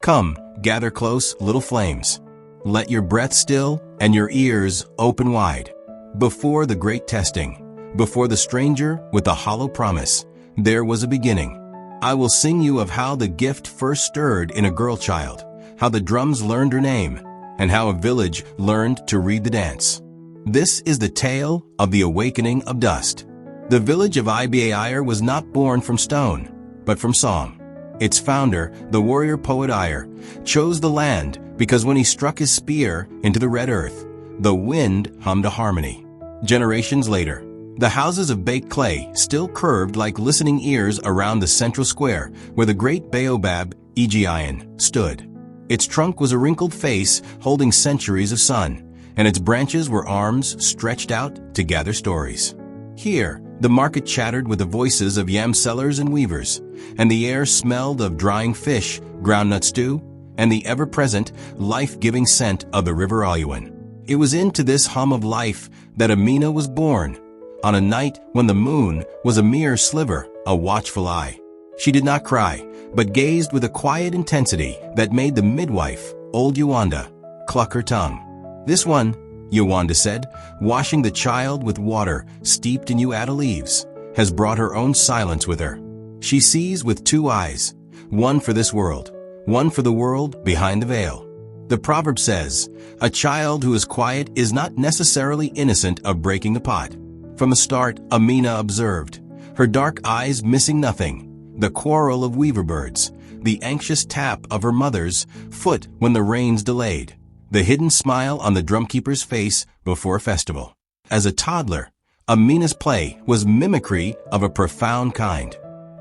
Come, gather close, little flames. Let your breath still and your ears open wide. Before the great testing, before the stranger with the hollow promise, there was a beginning. I will sing you of how the gift first stirred in a girl child, how the drums learned her name, and how a village learned to read the dance. This is the tale of the awakening of dust. The village of Iba-Ire was not born from stone, but from song. Its founder, the warrior poet Ire, chose the land because when he struck his spear into the red earth, the wind hummed a harmony. Generations later, the houses of baked clay still curved like listening ears around the central square where the great baobab, Vigilance, stood. Its trunk was a wrinkled face holding centuries of sun, and its branches were arms stretched out to gather stories. Here, the market chattered with the voices of yam sellers and weavers, and the air smelled of drying fish, groundnut stew, and the ever-present, life-giving scent of the river Aluan. It was into this hum of life that Amina was born, on a night when the moon was a mere sliver, a watchful eye. She did not cry, but gazed with a quiet intensity that made the midwife, old Yawanda, cluck her tongue. "This one," Yawanda said, washing the child with water steeped in uada leaves, "has brought her own silence with her. She sees with two eyes, one for this world, one for the world behind the veil." The proverb says, "A child who is quiet is not necessarily innocent of breaking the pot." From the start, Amina observed, her dark eyes missing nothing: the quarrel of weaver birds, the anxious tap of her mother's foot when the rains delayed, the hidden smile on the drumkeeper's face before a festival. As a toddler, Amina's play was mimicry of a profound kind.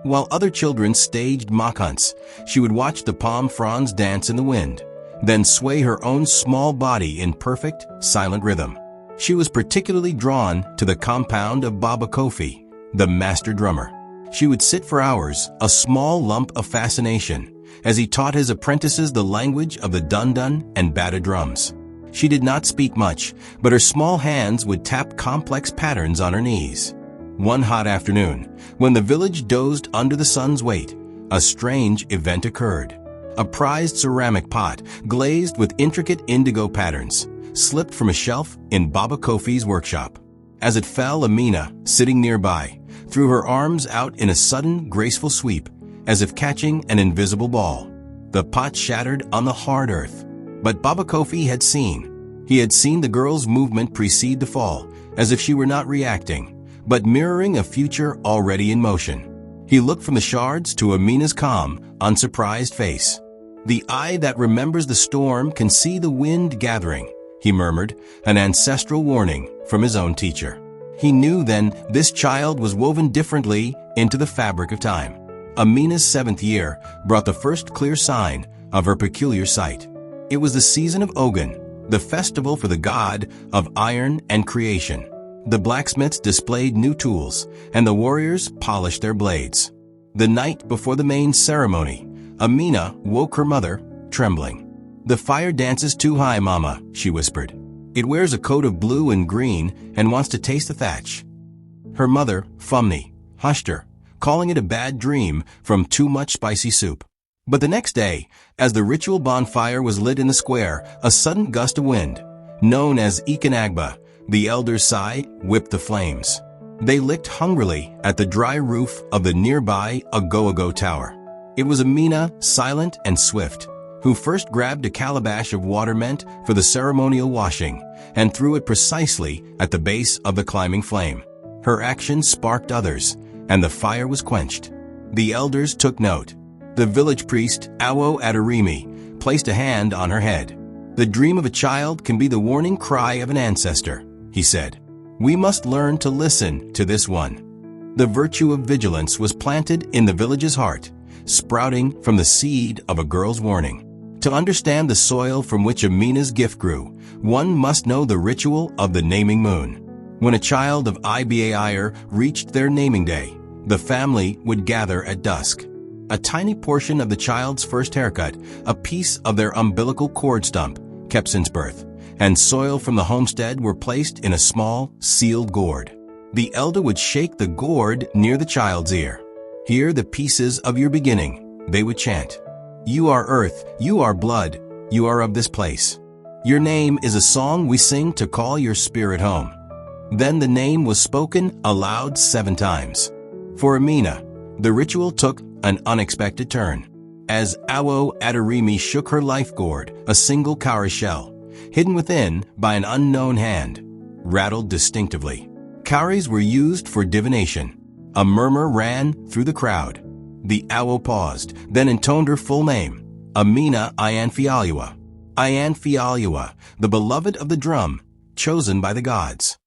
While other children staged mock hunts, she would watch the palm fronds dance in the wind, then sway her own small body in perfect, silent rhythm. She was particularly drawn to the compound of Baba Kofi, the master drummer. She would sit for hours, a small lump of fascination, as he taught his apprentices the language of the dun-dun and bata drums. She did not speak much, but her small hands would tap complex patterns on her knees. One hot afternoon, when the village dozed under the sun's weight, a strange event occurred. A prized ceramic pot, glazed with intricate indigo patterns, slipped from a shelf in Baba Kofi's workshop. As it fell, Amina, sitting nearby, threw her arms out in a sudden, graceful sweep, as if catching an invisible ball. The pot shattered on the hard earth. But Baba Kofi had seen. He had seen the girl's movement precede the fall, as if she were not reacting, but mirroring a future already in motion. He looked from the shards to Amina's calm, unsurprised face. "The eye that remembers the storm can see the wind gathering," he murmured, an ancestral warning from his own teacher. He knew then this child was woven differently into the fabric of time. Amina's 7th year brought the first clear sign of her peculiar sight. It was the season of Ogun, the festival for the god of iron and creation. The blacksmiths displayed new tools, and the warriors polished their blades. The night before the main ceremony, Amina woke her mother, trembling. "The fire dances too high, Mama," she whispered. "It wears a coat of blue and green and wants to taste the thatch." Her mother, Fumni, hushed her, calling it a bad dream from too much spicy soup. But the next day, as the ritual bonfire was lit in the square, a sudden gust of wind, known as Ikanagba, the elder's sigh, whipped the flames. They licked hungrily at the dry roof of the nearby Ago-Ago Tower. It was Amina, silent and swift, who first grabbed a calabash of water meant for the ceremonial washing and threw it precisely at the base of the climbing flame. Her action sparked others, and the fire was quenched. The elders took note. The village priest, Awo Adarimi, placed a hand on her head. "The dream of a child can be the warning cry of an ancestor," he said. "We must learn to listen to this one." The virtue of vigilance was planted in the village's heart, sprouting from the seed of a girl's warning. To understand the soil from which Amina's gift grew, one must know the ritual of the naming moon. When a child of Iba-Ire reached their naming day, the family would gather at dusk. A tiny portion of the child's first haircut, a piece of their umbilical cord stump, kept since birth, and soil from the homestead were placed in a small, sealed gourd. The elder would shake the gourd near the child's ear. "Hear the pieces of your beginning," they would chant. You are earth, you are blood, you are of this place. Your name is a song we sing to call your spirit home. Then the name was spoken aloud 7 times. For Amina, the ritual took an unexpected turn. As Awo Adarimi shook her life gourd, a single cowrie shell, hidden within by an unknown hand, rattled distinctively. Cowries were used for divination. A murmur ran through the crowd. The Awo paused, then intoned her full name, Amina Iyanfialiwa. Iyanfialiwa, the beloved of the drum, chosen by the gods.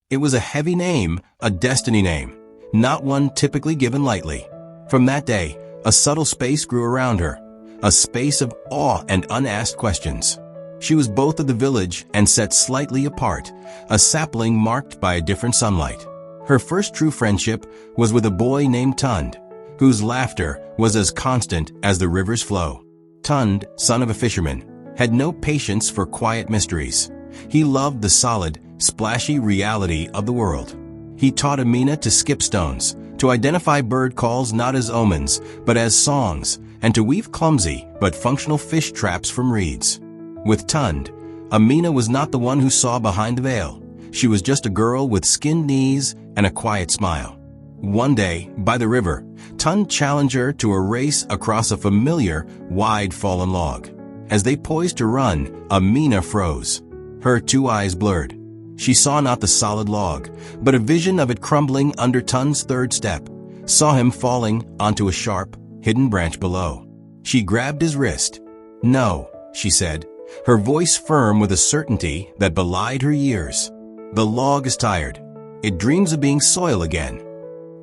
It was a heavy name, a destiny name, not one typically given lightly. From that day, a subtle space grew around her, a space of awe and unasked questions. She was both of the village and set slightly apart, a sapling marked by a different sunlight. Her first true friendship was with a boy named Tund, whose laughter was as constant as the river's flow. Tund, son of a fisherman, had no patience for quiet mysteries. He loved the solid, splashy reality of the world. He taught Amina to skip stones, to identify bird calls not as omens, but as songs, and to weave clumsy but functional fish traps from reeds. With Tund, Amina was not the one who saw behind the veil. She was just a girl with skinned knees and a quiet smile. One day, by the river, Tund challenged her to a race across a familiar, wide fallen log. As they poised to run, Amina froze. Her 2 eyes blurred. She saw not the solid log, but a vision of it crumbling under Tund's 3rd step, saw him falling onto a sharp, hidden branch below. She grabbed his wrist. "No," she said, her voice firm with a certainty that belied her years. "The log is tired. It dreams of being soil again."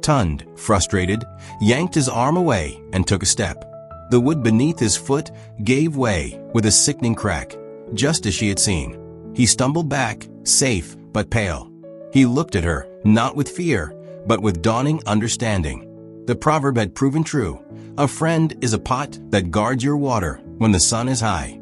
Tund, frustrated, yanked his arm away and took a step. The wood beneath his foot gave way with a sickening crack, just as she had seen. He stumbled back, safe but pale. He looked at her, not with fear, but with dawning understanding. The proverb had proven true. A friend is a pot that guards your water when the sun is high.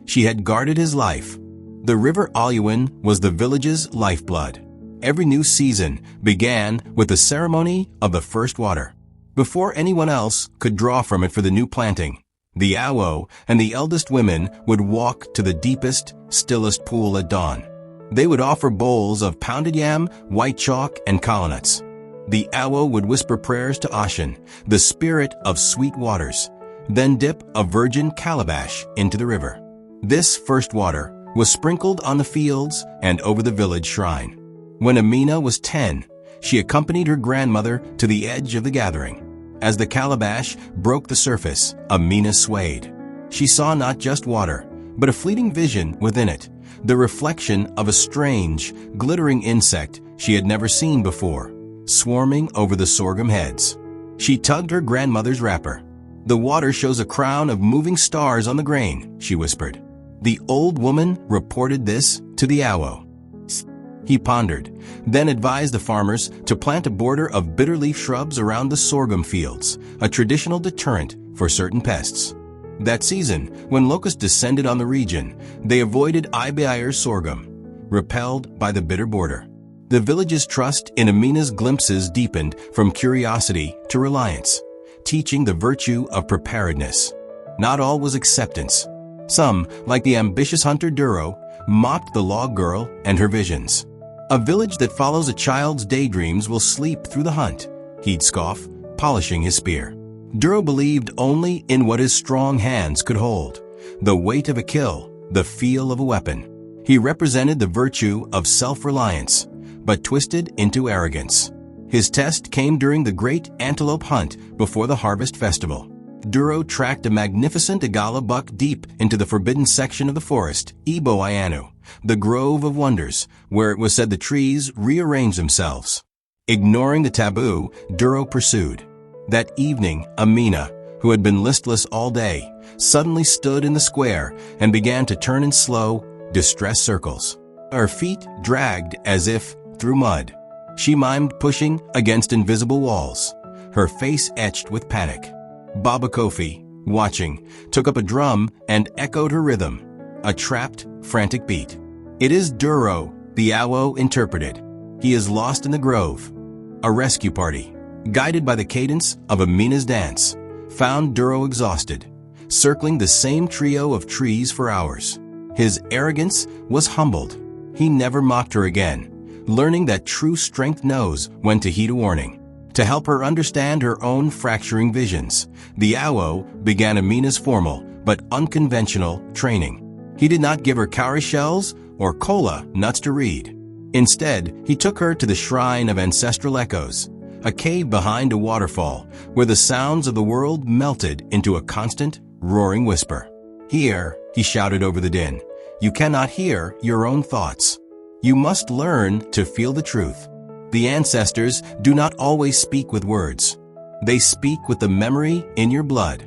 She had guarded his life. The river Aluin was the village's lifeblood. Every new season began with the ceremony of the first water. Before anyone else could draw from it for the new planting, the Awo and the eldest women would walk to the deepest, stillest pool at dawn. They would offer bowls of pounded yam, white chalk, and colonnuts. The Awo would whisper prayers to Ashen, the spirit of sweet waters, then dip a virgin calabash into the river. This first water was sprinkled on the fields and over the village shrine. When Amina was 10, she accompanied her grandmother to the edge of the gathering. As the calabash broke the surface, Amina swayed. She saw not just water, but a fleeting vision within it, the reflection of a strange, glittering insect she had never seen before, swarming over the sorghum heads. She tugged her grandmother's wrapper. "The water shows a crown of moving stars on the grain," she whispered. The old woman reported this to the Awo. He pondered, then advised the farmers to plant a border of bitterleaf shrubs around the sorghum fields, a traditional deterrent for certain pests. That season, when locusts descended on the region, they avoided Iba-Ire sorghum, repelled by the bitter border. The village's trust in Amina's glimpses deepened from curiosity to reliance, teaching the virtue of preparedness. Not all was acceptance. Some, like the ambitious hunter Duro, mocked the log girl and her visions. "A village that follows a child's daydreams will sleep through the hunt," he'd scoff, polishing his spear. Duro believed only in what his strong hands could hold, the weight of a kill, the feel of a weapon. He represented the virtue of self-reliance, but twisted into arrogance. His test came during the great antelope hunt before the harvest festival. Duro tracked a magnificent Igala buck deep into the forbidden section of the forest, Iba-Ire, the grove of wonders, where it was said the trees rearranged themselves. Ignoring the taboo, Duro pursued. That evening, Amina, who had been listless all day, suddenly stood in the square and began to turn in slow, distressed circles. Her feet dragged as if through mud. She mimed pushing against invisible walls, her face etched with panic. Baba Kofi, watching, took up a drum and echoed her rhythm, a trapped, frantic beat. "It is Duro," the Awo interpreted. "He is lost in the grove." A rescue party, guided by the cadence of Amina's dance, found Duro exhausted. circling the same trio of trees for hours. His arrogance was humbled. He never mocked her again, learning that true strength knows when to heed a warning. To help her understand her own fracturing visions, the Awo began Amina's formal but unconventional training. He did not give her cowrie shells or cola nuts to read. Instead, he took her to the shrine of ancestral echoes, a cave behind a waterfall where the sounds of the world melted into a constant, roaring whisper. "Here," he shouted over the din, "you cannot hear your own thoughts. You must learn to feel the truth. The ancestors do not always speak with words. They speak with the memory in your blood."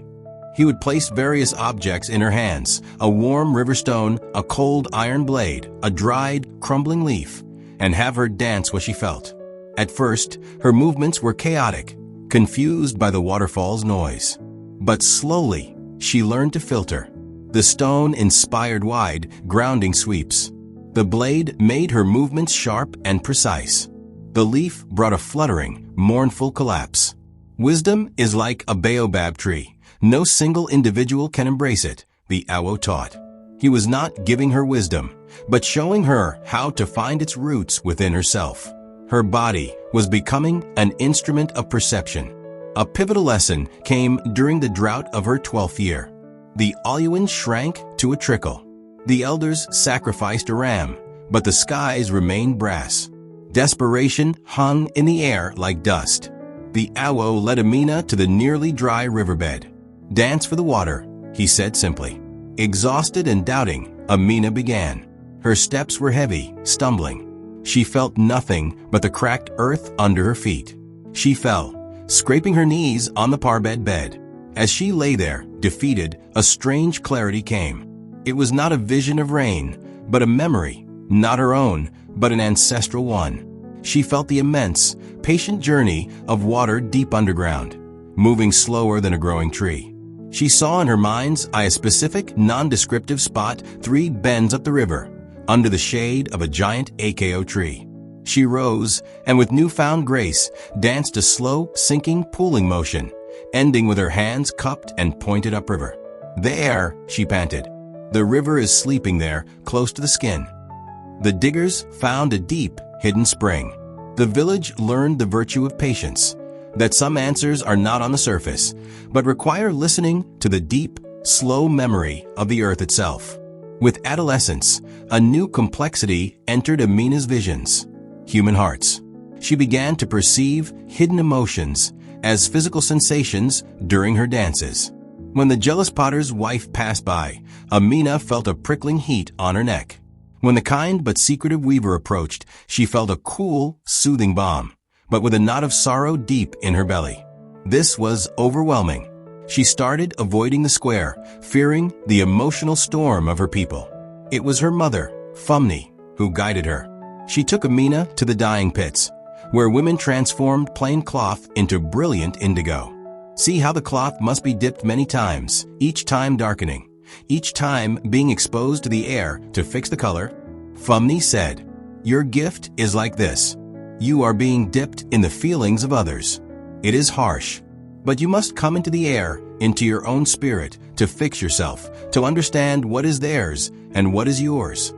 He would place various objects in her hands, a warm river stone, a cold iron blade, a dried, crumbling leaf, and have her dance what she felt. At first, her movements were chaotic, confused by the waterfall's noise. But slowly, she learned to filter. The stone inspired wide, grounding sweeps. The blade made her movements sharp and precise. The leaf brought a fluttering, mournful collapse. Wisdom is like a baobab tree. No single individual can embrace it, the Awo taught. He was not giving her wisdom, but showing her how to find its roots within herself. Her body was becoming an instrument of perception. A pivotal lesson came during the drought of her 12th year. The Aluan shrank to a trickle. The elders sacrificed a ram, but the skies remained brass. Desperation hung in the air like dust. The Awo led Amina to the nearly dry riverbed. "Dance for the water," he said simply. Exhausted and doubting, Amina began. Her steps were heavy, stumbling. She felt nothing but the cracked earth under her feet. She fell, scraping her knees on the parbed bed. As she lay there, defeated, a strange clarity came. It was not a vision of rain, but a memory, not her own, but an ancestral one. She felt the immense, patient journey of water deep underground, moving slower than a growing tree. She saw in her mind's eye a specific, non-descriptive spot 3 bends up the river, under the shade of a giant akeo tree. She rose, and with newfound grace, danced a slow, sinking, pooling motion, ending with her hands cupped and pointed upriver. "There," she panted. "The river is sleeping there, close to the skin." The diggers found a deep, hidden spring. The village learned the virtue of patience, that some answers are not on the surface, but require listening to the deep, slow memory of the earth itself. With adolescence, a new complexity entered Amina's visions: human hearts. She began to perceive hidden emotions as physical sensations during her dances. When the jealous potter's wife passed by, Amina felt a prickling heat on her neck. When the kind but secretive weaver approached, she felt a cool, soothing balm, but with a knot of sorrow deep in her belly. This was overwhelming. She started avoiding the square, fearing the emotional storm of her people. It was her mother, Fumni, who guided her. She took Amina to the dyeing pits, where women transformed plain cloth into brilliant indigo. See how the cloth must be dipped many times, each time darkening, each time being exposed to the air to fix the color? Fumni said, "Your gift is like this. You are being dipped in the feelings of others. It is harsh, but you must come into the air, into your own spirit, to fix yourself, to understand what is theirs and what is yours."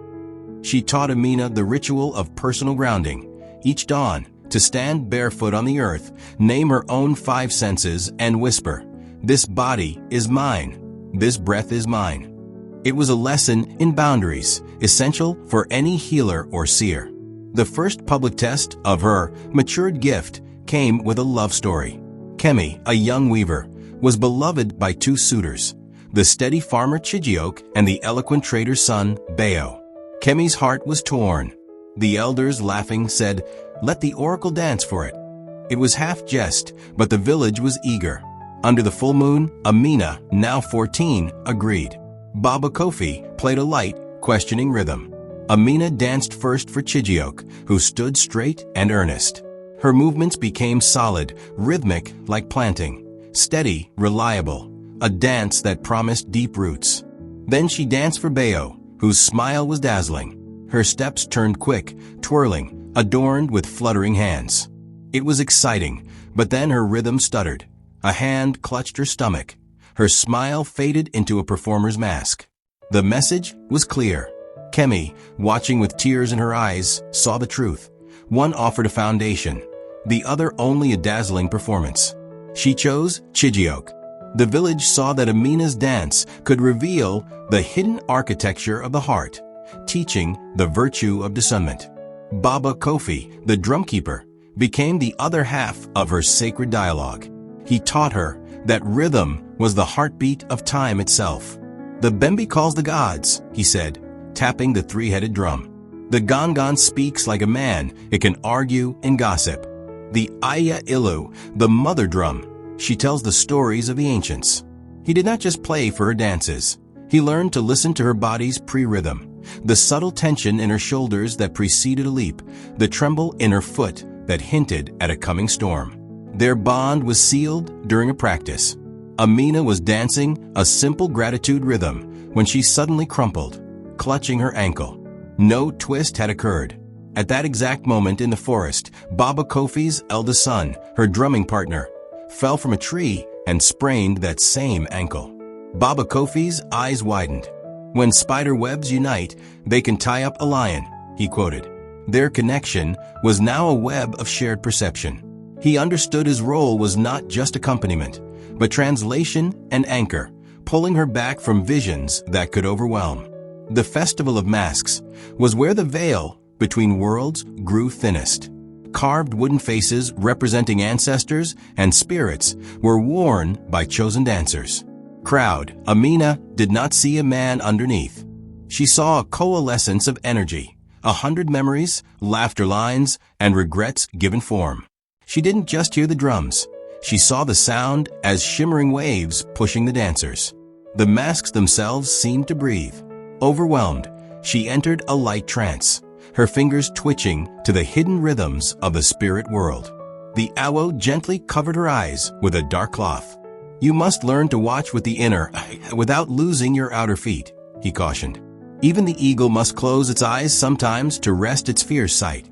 She taught Amina the ritual of personal grounding. Each dawn, to stand barefoot on the earth, name her own 5 senses, and whisper, "This body is mine. This breath is mine." It was a lesson in boundaries, essential for any healer or seer. The first public test of her matured gift came with a love story. Kemi, a young weaver, was beloved by 2 suitors, the steady farmer Chijioke and the eloquent trader's son, Bayo. Kemi's heart was torn. The elders, laughing, said, "Let the oracle dance for it." It was half jest, but the village was eager. Under the full moon, Amina, now 14, agreed. Baba Kofi played a light, questioning rhythm. Amina danced first for Chijioke, who stood straight and earnest. Her movements became solid, rhythmic like planting, steady, reliable, a dance that promised deep roots. Then she danced for Bayo, whose smile was dazzling. Her steps turned quick, twirling, adorned with fluttering hands. It was exciting, but then her rhythm stuttered. A hand clutched her stomach. Her smile faded into a performer's mask. The message was clear. Kemi, watching with tears in her eyes, saw the truth. One offered a foundation, the other only a dazzling performance. She chose Chijioke. The village saw that Amina's dance could reveal the hidden architecture of the heart, teaching the virtue of discernment. Baba Kofi, the drumkeeper, became the other half of her sacred dialogue. He taught her that rhythm was the heartbeat of time itself. "The Bembe calls the gods," he said, tapping the three-headed drum. "The Gongon speaks like a man, it can argue and gossip. The Aya-Ilu, the mother drum, she tells the stories of the ancients." He did not just play for her dances. He learned to listen to her body's pre-rhythm, the subtle tension in her shoulders that preceded a leap, the tremble in her foot that hinted at a coming storm. Their bond was sealed during a practice. Amina was dancing a simple gratitude rhythm when she suddenly crumpled, clutching her ankle. No twist had occurred. At that exact moment in the forest, Baba Kofi's eldest son, her drumming partner, fell from a tree and sprained that same ankle. Baba Kofi's eyes widened. "When spider webs unite, they can tie up a lion," he quoted. Their connection was now a web of shared perception. He understood his role was not just accompaniment, but translation and anchor, pulling her back from visions that could overwhelm. The Festival of Masks was where the veil between worlds grew thinnest. Carved wooden faces representing ancestors and spirits were worn by chosen dancers. Crowd, Amina did not see a man underneath. She saw a coalescence of energy, 100 memories, laughter lines, and regrets given form. She didn't just hear the drums. She saw the sound as shimmering waves pushing the dancers. The masks themselves seemed to breathe. Overwhelmed, she entered a light trance, her fingers twitching to the hidden rhythms of the spirit world. The Awo gently covered her eyes with a dark cloth. "You must learn to watch with the inner without losing your outer feet," he cautioned. "Even the eagle must close its eyes sometimes to rest its fierce sight."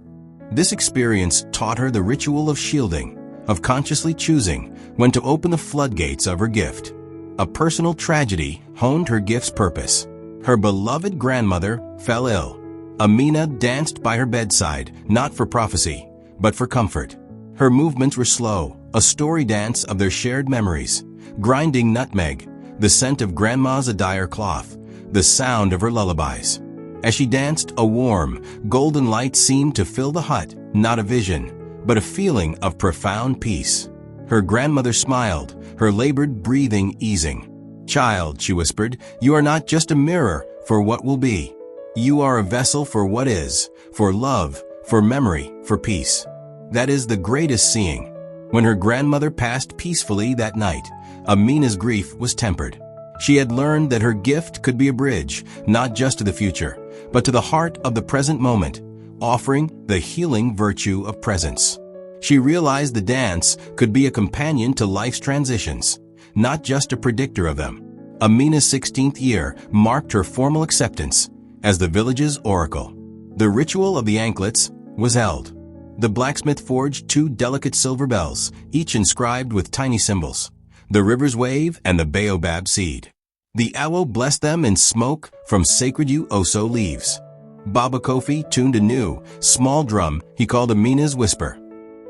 This experience taught her the ritual of shielding, of consciously choosing when to open the floodgates of her gift. A personal tragedy honed her gift's purpose. Her beloved grandmother fell ill. Amina danced by her bedside, not for prophecy, but for comfort. Her movements were slow, a story dance of their shared memories. Grinding nutmeg, the scent of grandma's Iba-Ire cloth, the sound of her lullabies. As she danced, a warm, golden light seemed to fill the hut, not a vision, but a feeling of profound peace. Her grandmother smiled, her labored breathing easing. "Child," she whispered, "you are not just a mirror for what will be. You are a vessel for what is, for love, for memory, for peace." That is the greatest seeing. When her grandmother passed peacefully that night, Amina's grief was tempered. She had learned that her gift could be a bridge, not just to the future, but to the heart of the present moment, offering the healing virtue of presence. She realized the dance could be a companion to life's transitions, not just a predictor of them. Amina's 16th year marked her formal acceptance as the village's oracle. The ritual of the anklets was held. The blacksmith forged 2 delicate silver bells, each inscribed with tiny symbols, the river's wave and the baobab seed. The Awo blessed them in smoke from sacred Oso leaves. Baba Kofi tuned a new, small drum he called Amina's whisper.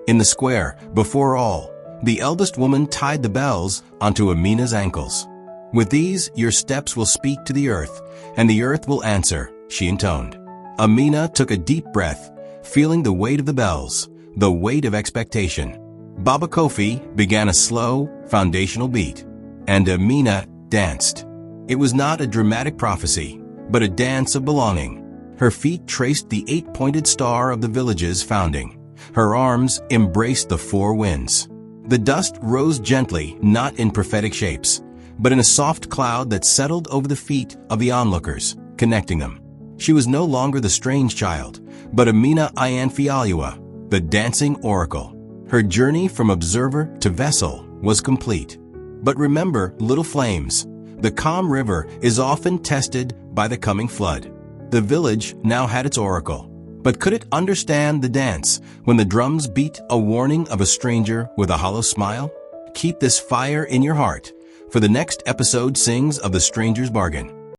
In the square, before all, the eldest woman tied the bells onto Amina's ankles. "With these, your steps will speak to the earth, and the earth will answer," she intoned. Amina took a deep breath, feeling the weight of the bells, the weight of expectation. Baba Kofi began a slow, foundational beat, and Amina danced. It was not a dramatic prophecy, but a dance of belonging. Her feet traced the 8-pointed star of the village's founding. Her arms embraced the 4 winds. The dust rose gently, not in prophetic shapes, but in a soft cloud that settled over the feet of the onlookers, connecting them. She was no longer the strange child, but Amina Ianfialua, the dancing oracle. Her journey from observer to vessel was complete. But remember, little flames, the calm river is often tested by the coming flood. The village now had its oracle, but could it understand the dance when the drums beat a warning of a stranger with a hollow smile? Keep this fire in your heart, for the next episode sings of the stranger's bargain.